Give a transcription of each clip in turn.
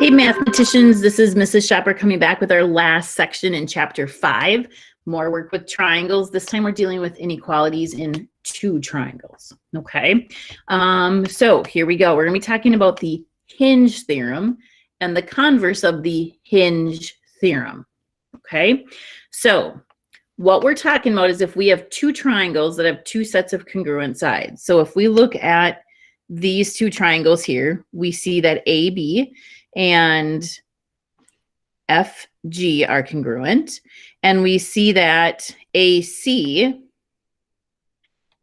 Hey, mathematicians, this is Mrs. Shopper coming back with our last section in chapter 5, more work with triangles. This time we're dealing with inequalities in two triangles, okay? So here we go. We're gonna be talking about the hinge theorem and the converse of the hinge theorem, okay? So what we're talking about is if we have two triangles that have two sets of congruent sides. So if we look at these two triangles here, we see that AB and FG are congruent, and we see that AC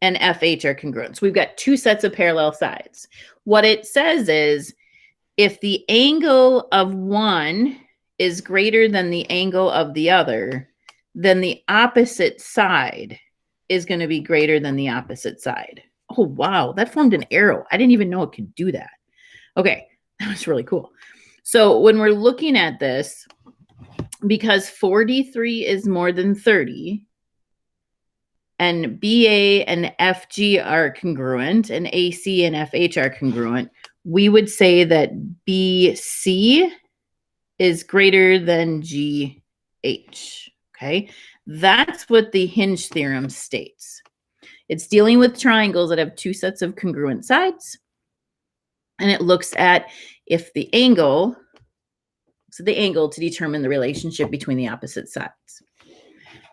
and FH are congruent. So we've got two sets of parallel sides. What it says is if the angle of one is greater than the angle of the other, then the opposite side is going to be greater than the opposite side. Oh, wow, that formed an arrow. I didn't even know it could do that. Okay, that was really cool. So when we're looking at this, because 43 is more than 30, and BA and FG are congruent, and AC and FH are congruent, we would say that BC is greater than GH, okay? That's what the hinge theorem states. It's dealing with triangles that have two sets of congruent sides, and it looks at if the angle, so the angle to determine the relationship between the opposite sides.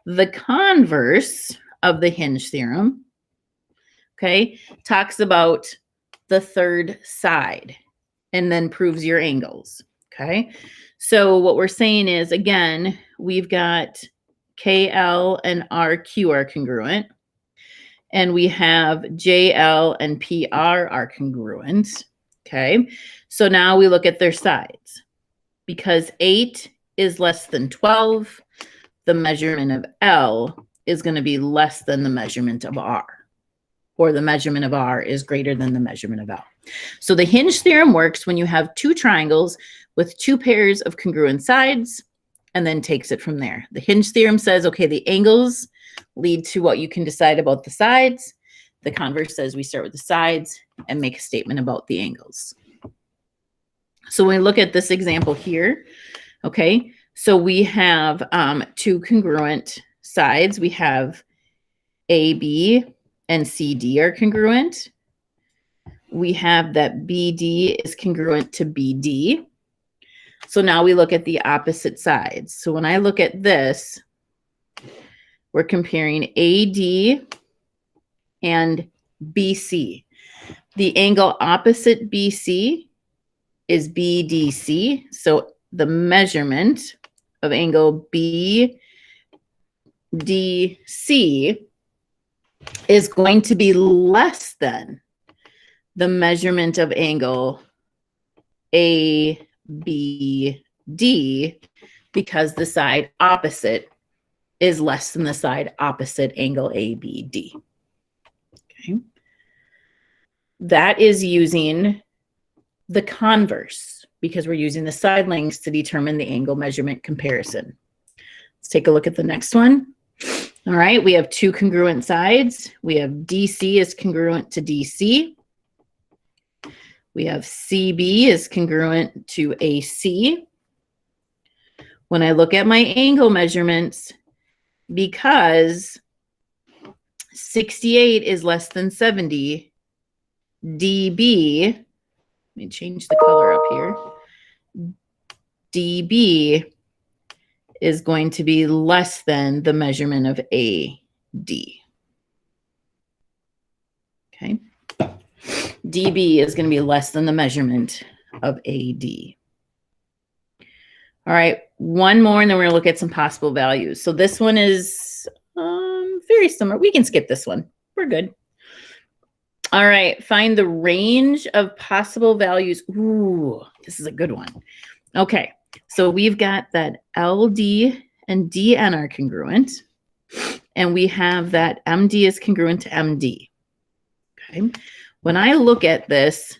The converse of the hinge theorem, okay, talks about the third side and then proves your angles, okay? So what we're saying is, again, we've got KL and RQ are congruent, and we have JL and PR are congruent, okay? So now we look at their sides. Because 8 is less than 12, the measurement of L is going to be less than the measurement of R, or the measurement of R is greater than the measurement of L. So the hinge theorem works when you have two triangles with two pairs of congruent sides, and then takes it from there. The hinge theorem says, okay, the angles lead to what you can decide about the sides. The converse says we start with the sides and make a statement about the angles. So when we look at this example here, okay, so we have two congruent sides. We have AB and CD are congruent. We have that BD is congruent to BD. So now we look at the opposite sides. So when I look at this, we're comparing AD and BC. The angle opposite BC is BDC. So the measurement of angle BDC is going to be less than the measurement of angle ABD because the side opposite is less than the side opposite angle ABD. Okay. That is using the converse because we're using the side lengths to determine the angle measurement comparison. Let's take a look at the next one. All right, we have two congruent sides. We have DC is congruent to DC. We have CB is congruent to AC. When I look at my angle measurements, because 68 is less than 70, DB, let me change the color up here. DB is going to be less than the measurement of AD. Okay. DB is going to be less than the measurement of AD. All right, one more, and then we're going to look at some possible values. So this one is very similar. We can skip this one. We're good. All right, find the range of possible values. Ooh, this is a good one. Okay, so we've got that LD and DN are congruent, and we have that MD is congruent to MD. Okay, when I look at this,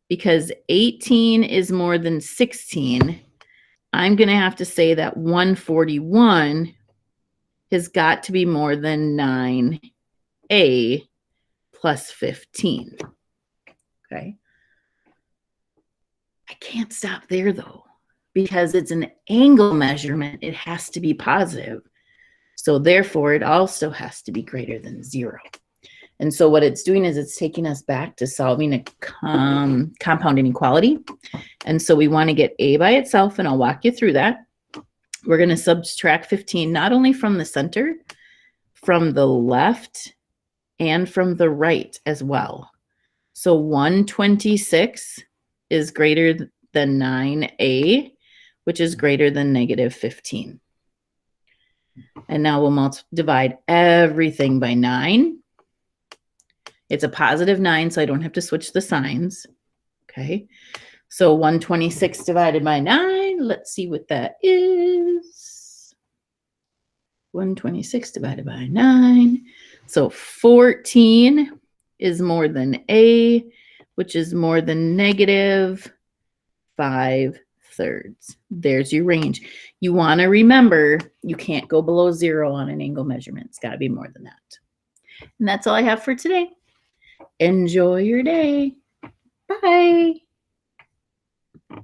because 18 is more than 16, I'm going to have to say that 141 has got to be more than 9A plus 15. Okay. I can't stop there though, because it's an angle measurement. It has to be positive. So therefore, it also has to be greater than 0. And so what it's doing is it's taking us back to solving a compound inequality. And so we want to get a by itself, and I'll walk you through that. We're going to subtract 15, not only from the center, from the left, and from the right as well. So 126 is greater than 9a, which is greater than negative 15. And now we'll divide everything by 9. It's a positive 9, so I don't have to switch the signs. Okay, so 126 divided by 9, let's see what that is. 126 divided by 9. So 14 is more than a, which is more than negative 5/3. There's your range. You want to remember, you can't go below 0 on an angle measurement. It's got to be more than that. And that's all I have for today. Enjoy your day. Bye.